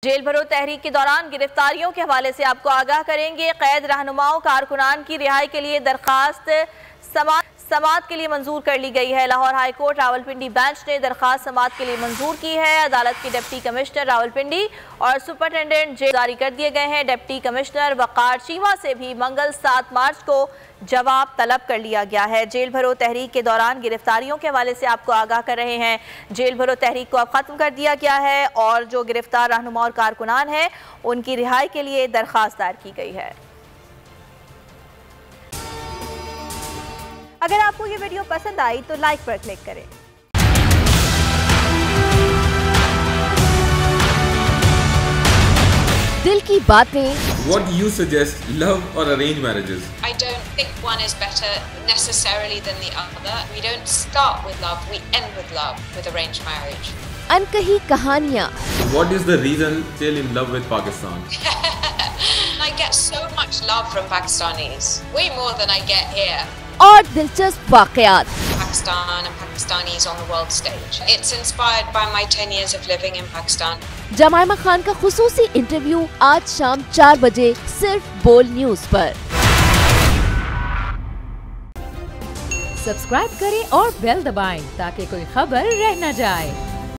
Jail भरो तहरीक के दौरान गिरफ्तारियों के हवाले से आपको आगाह करेंगे। कैद रहनुमाओं कारकुनान की रिहाई के लिए दरखास्त समाअत के लिए मंजूर कर ली गई है। Lahore high court Rawalpindi bench ने दरखास्त समाअत के लिए मंजूर की है। अदालत के डिप्टी कमिश्नर रावलपिंडी और सुपरिटेंडेंट जेल जारी कर दिए गए हैं। डिप्टी कमिश्नर वकार चीमा से भी मंगल 7 मार्च को जवाब तलब कर लिया गया है। जेल भरो तहरीक के दौरान गिरफ्तारियों के हवाले से आपको आगाह कर रहे हैं। जेल भरो तहरीक को अब खत्म कर दिया गया है और जो गिरफ्तार रहनुमा और कारकुनान है उनकी रिहाई के लिए दरखास्त दायर की गई है। अगर आपको ये वीडियो पसंद आई तो लाइक पर क्लिक करें। दिल की बातें। What do you suggest, love or arranged marriages? I don't think one is better necessarily than the other. We don't start with love, we end with love with arranged marriage. अनकही कहानियाँ। What is the reason still in love with Pakistan? I get so much love from Pakistanis, way more than I get here. और दिलचस्प वाकयात। Pakistan and Pakistanis on the world stage. It's inspired by my 10 years of living in Pakistan. जमाइमा Khan का खुसूसी interview आज शाम 4 बजे सिर्फ बोल news पर। Subscribe करें और बेल दबाएं ताकि कोई खबर रह न जाए।